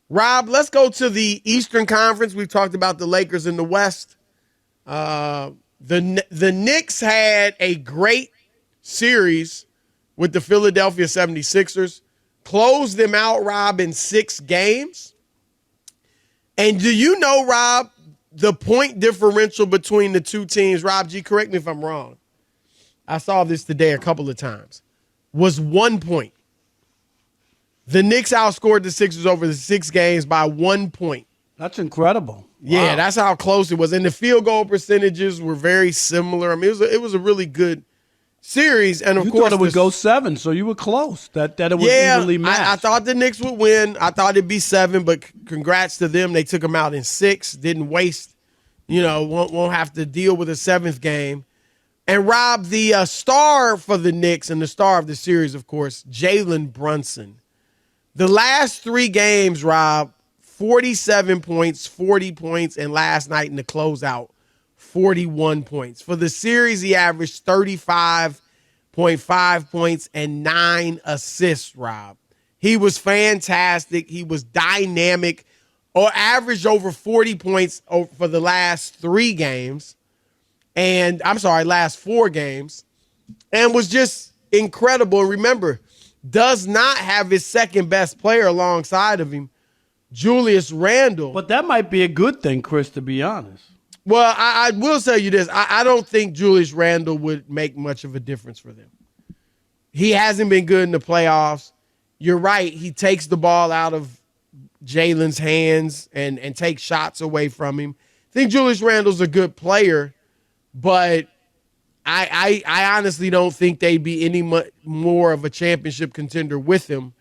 Rob, let's go to the Eastern Conference. We've talked about the Lakers in the West. The Knicks had a great series with the Philadelphia 76ers. Closed them out, Rob, in 6 games. And do you know, Rob, the point differential between the two teams, Rob G, correct me if I'm wrong. I saw this today a couple of times, was 1 point. The Knicks outscored the Sixers over the 6 games by 1 point. That's incredible. Yeah, Wow. that's how close it was. And the field goal percentages were very similar. I mean, it was a really good series. And, of You course, thought it would go 7, so you were close. That it was evenly matched. I thought the Knicks would win. I thought it'd be 7, but congrats to them. They took them out in 6. Didn't waste, won't have to deal with a 7th game. And, Rob, the star for the Knicks and the star of the series, of course, Jalen Brunson. The last 3 games, Rob, 47 points, 40 points, and last night in the closeout, 41 points. For the series, he averaged 35.5 points and 9 assists, Rob. He was fantastic. He was dynamic, or averaged over 40 points for the last 3 games. And last 4 games. And was just incredible. Remember, does not have his second best player alongside of him, Julius Randle. But that might be a good thing, Chris, to be honest. Well, I will tell you this. I don't think Julius Randle would make much of a difference for them. He hasn't been good in the playoffs. You're right. He takes the ball out of Jalen's hands and takes shots away from him. I think Julius Randle's a good player, but I honestly don't think they'd be any more of a championship contender with him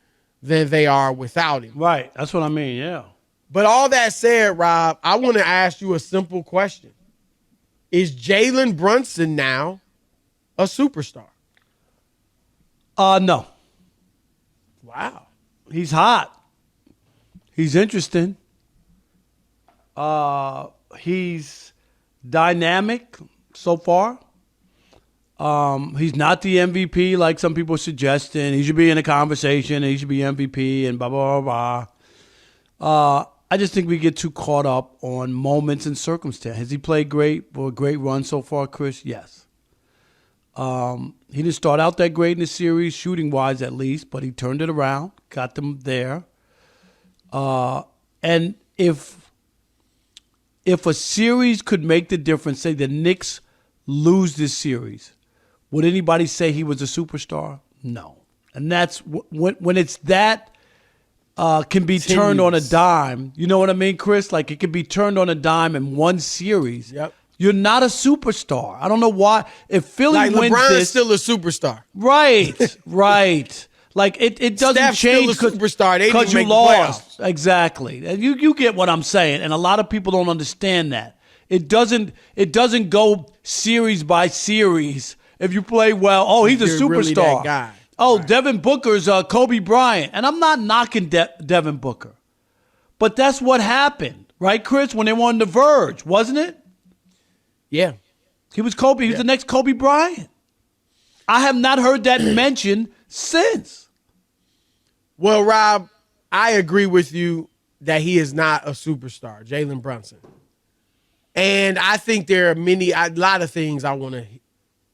than they are without him. Right. That's what I mean, yeah. But all that said, Rob, I want to ask you a simple question. Is Jalen Brunson now a superstar? No. Wow. He's hot. He's interesting. He's dynamic so far. He's not the MVP like some people are suggesting. He should be in a conversation. He should be MVP and blah, blah, blah, blah. I just think we get too caught up on moments and circumstance. Has he played great for a great run so far, Chris? Yes. He didn't start out that great in the series, shooting-wise at least, but he turned it around, got them there. And if a series could make the difference, say the Knicks lose this series, would anybody say he was a superstar? No. And that's when it's that can be turned on a dime. You know what I mean, Chris? Like it can be turned on a dime in one series. Yep. You're not a superstar. I don't know why. If Philly wins LeBron's this, still a superstar. right, right. Like it doesn't Steph's change still a superstar. They didn't you make the lost. playoffs. Exactly. And you get what I'm saying. And a lot of people don't understand that. It doesn't go series by series. If you play well, oh, he's a You're superstar. really that guy. Oh, Right. Devin Booker's Kobe Bryant. And I'm not knocking Devin Booker. But that's what happened, right, Chris, when they won the Verge, wasn't it? Yeah. He was Kobe. He was the next Kobe Bryant. I have not heard that mentioned since. Well, Rob, I agree with you that he is not a superstar, Jalen Brunson. And I think there are a lot of things I want to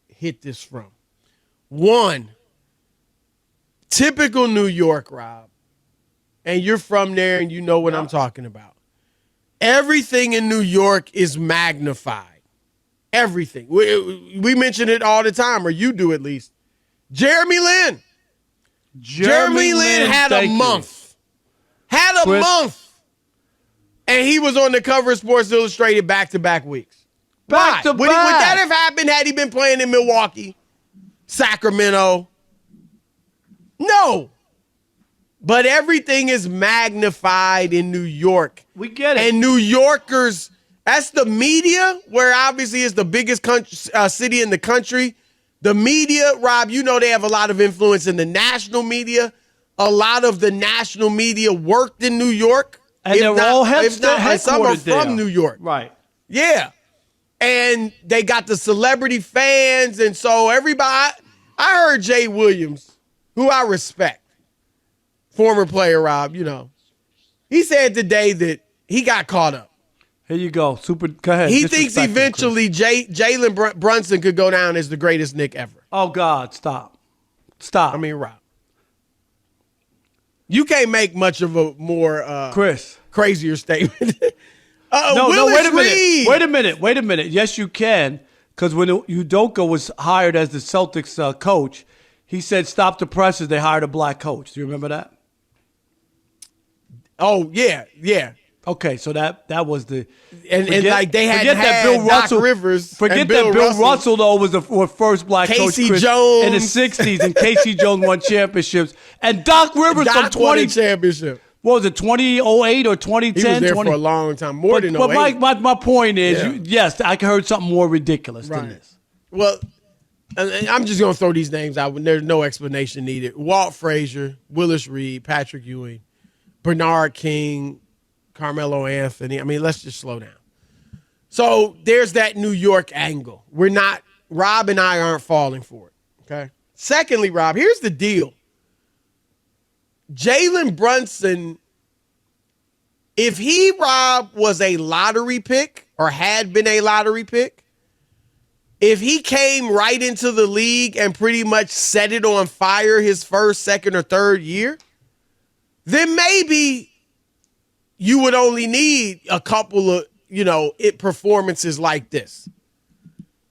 hit this from. One, typical New York, Rob, and you're from there and you know what I'm talking about. Everything in New York is magnified. Everything. We mention it all the time, or you do at least. Jeremy Lin. Jeremy Lin had a month. Had a month. And he was on the cover of Sports Illustrated back-to-back weeks. Back to Would that have happened had he been playing in Milwaukee, Sacramento? No. But everything is magnified in New York. We get it. And New Yorkers, that's the media, where obviously it's the biggest city in the country. The media, Rob, you know they have a lot of influence in the national media. A lot of the national media worked in New York. And they're all headquartered some are there. from New York. Right. Yeah. And they got the celebrity fans. And so everybody, I heard Jay Williams, who I respect, former player, Rob, He said today that he got caught up. Here you go. Go ahead. He thinks eventually Jalen Brunson could go down as the greatest Knick ever. Oh, God, stop. Stop. I mean, Rob. You can't make much of a more crazier statement. No, wait a minute. Yes, you can, because when Udoka was hired as the Celtics coach, he said, stop the presses. They hired a black coach. Do you remember that? Oh, yeah. Okay, so that was the and like they had Bill Doc Russell, Rivers. Forget that Bill Russell though was the first black Casey coach Jones in the '60s, and Casey Jones won championships, and Doc Rivers from 20 championship. What was it, 2008 or 2010? He was there for a long time, more than 08. But my point is, yes, I heard something more ridiculous than this. Well, I'm just gonna throw these names out when there's no explanation needed. Walt Frazier, Willis Reed, Patrick Ewing, Bernard King, Carmelo Anthony. I mean, let's just slow down. So there's that New York angle. Rob and I aren't falling for it. Okay. Secondly, Rob, here's the deal. Jalen Brunson, if he, Rob, was a lottery pick or had been a lottery pick, if he came right into the league and pretty much set it on fire his first, second, or third year, then maybe you would only need a couple of, performances like this.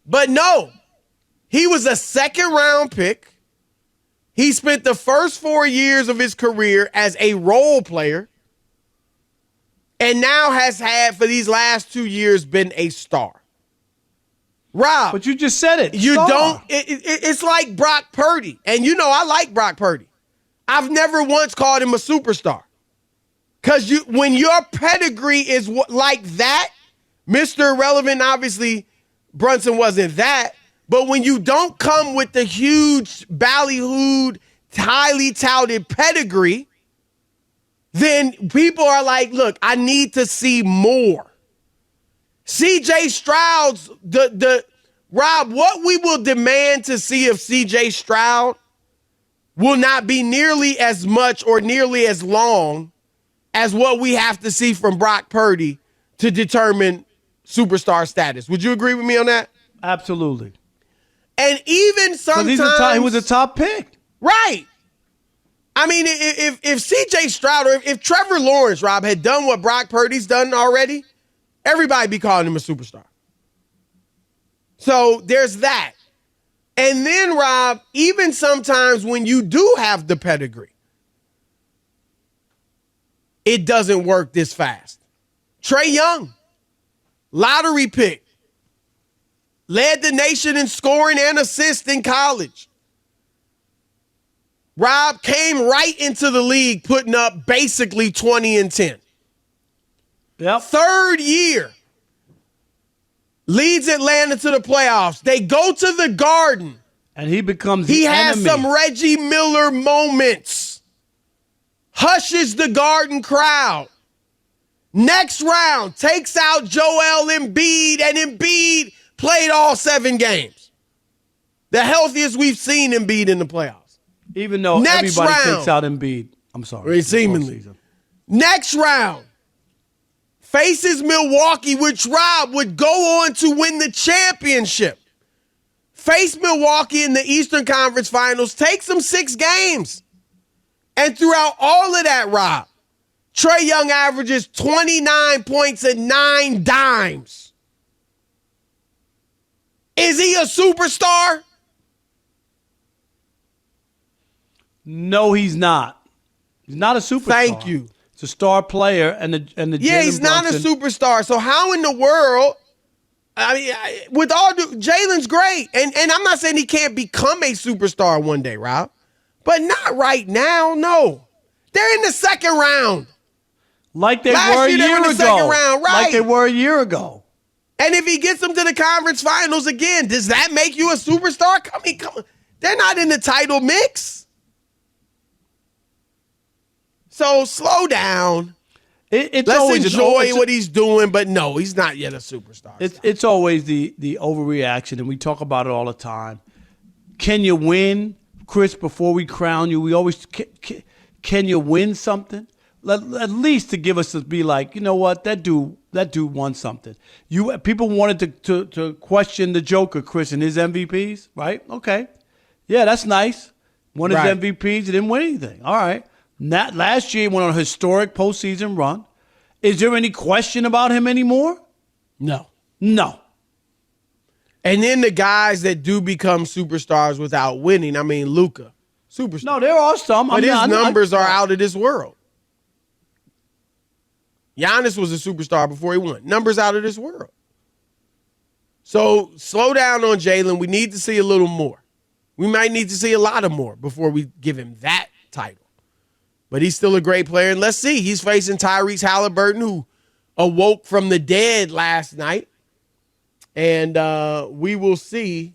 But no, he was a second-round pick. He spent the first 4 years of his career as a role player and now has had, for these last 2 years, been a star. Rob. But you just said it. You don't. It's like Brock Purdy. And I like Brock Purdy. I've never once called him a superstar. Because when your pedigree is like that, Mr. Irrelevant, obviously, Brunson wasn't that. But when you don't come with the huge, ballyhooed, highly touted pedigree, then people are like, look, I need to see more. C.J. Stroud's, Rob, what we will demand to see of C.J. Stroud will not be nearly as much or nearly as long as what we have to see from Brock Purdy to determine superstar status. Would you agree with me on that? Absolutely. And even sometimes he was a top pick. Right. I mean, if C.J. Stroud or if Trevor Lawrence, Rob, had done what Brock Purdy's done already, everybody be calling him a superstar. So there's that. And then, Rob, even sometimes when you do have the pedigree, it doesn't work this fast. Trae Young, lottery pick, led the nation in scoring and assists in college. Rob came right into the league putting up basically 20 and 10. Yep. Third year, leads Atlanta to the playoffs. They go to the Garden. And he becomes He the has enemy. some Reggie Miller moments. Hushes the Garden crowd. Next round, takes out Joel Embiid, and Embiid played all 7 games. The healthiest we've seen Embiid in the playoffs. Even though Next everybody round, takes out Embiid. I'm sorry. Seemingly. Next round, faces Milwaukee, which Rob would go on to win the championship. Face Milwaukee in the Eastern Conference Finals, takes them 6 games. And throughout all of that, Rob, Trae Young averages 29 points and 9 dimes. Is he a superstar? No, he's not. He's not a superstar. Thank you. He's a star player, and the Yeah, Jalen he's not a Brunson, superstar. So how in the world? I mean, with all Jalen's great, and I'm not saying he can't become a superstar one day, Rob, but not right now. No, they're in the second round. Like they Last were a year, they were year in the ago. second round, right? Like they were a year ago. And if he gets them to the conference finals again, does that make you a superstar? Come on. They're not in the title mix. So slow down. Let's enjoy what he's doing, but no, he's not yet a superstar. It's always the overreaction, and we talk about it all the time. Can you win, Chris, before we crown you? We always, can you win something? At least to give us to be like, you know what, that dude won something. People wanted to question the Joker, Chris, and his MVPs, right? Okay, yeah, that's nice. Won his MVPs, he didn't win anything. All right. Last year, he went on a historic postseason run. Is there any question about him anymore? No. And then the guys that do become superstars without winning, I mean, Luka, superstar. No, there are some. But his numbers are out of this world. Giannis was a superstar before he won. Numbers out of this world. So slow down on Jalen. We need to see a little more. We might need to see a lot of more before we give him that title. But he's still a great player. And let's see. He's facing Tyrese Halliburton, who awoke from the dead last night. And we will see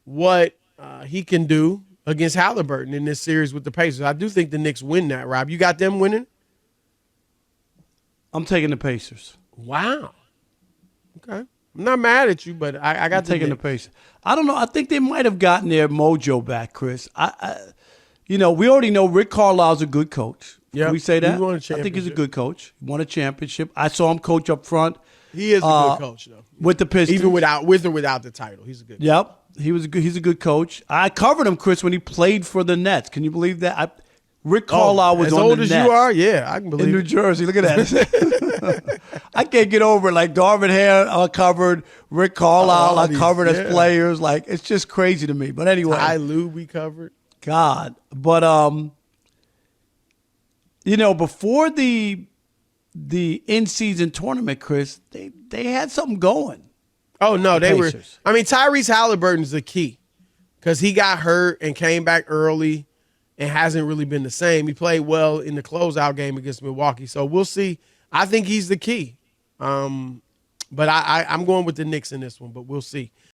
what he can do against Halliburton in this series with the Pacers. I do think the Knicks win that, Rob. You got them winning? I'm taking the Pacers. Wow. Okay. I'm not mad at you, but I got taking the Pacers. I don't know. I think they might have gotten their mojo back, Chris. We already know Rick Carlisle's a good coach. Yeah, Can we say that? I think he's a good coach. He won a championship. I saw him coach up front. He is a good coach, though. With the Pistons. Even with or without the title. He's a good coach. Yep. He's a good coach. I covered him, Chris, when he played for the Nets. Can you believe that? Rick Carlisle was on the Nets. As old as you are? Yeah, I can believe it. In New Jersey. Look at that. I can't get over it. Like Darvin Ham, I covered. Rick Carlisle, I covered as players. Like, it's just crazy to me. But anyway. Ty Lue, we covered. God. But, before the in-season tournament, Chris, they had something going. Oh, no, they were. Pacers. I mean, Tyrese Halliburton's the key because he got hurt and came back early and hasn't really been the same. He played well in the closeout game against Milwaukee. So we'll see. I think he's the key. But I'm going with the Knicks in this one, but we'll see.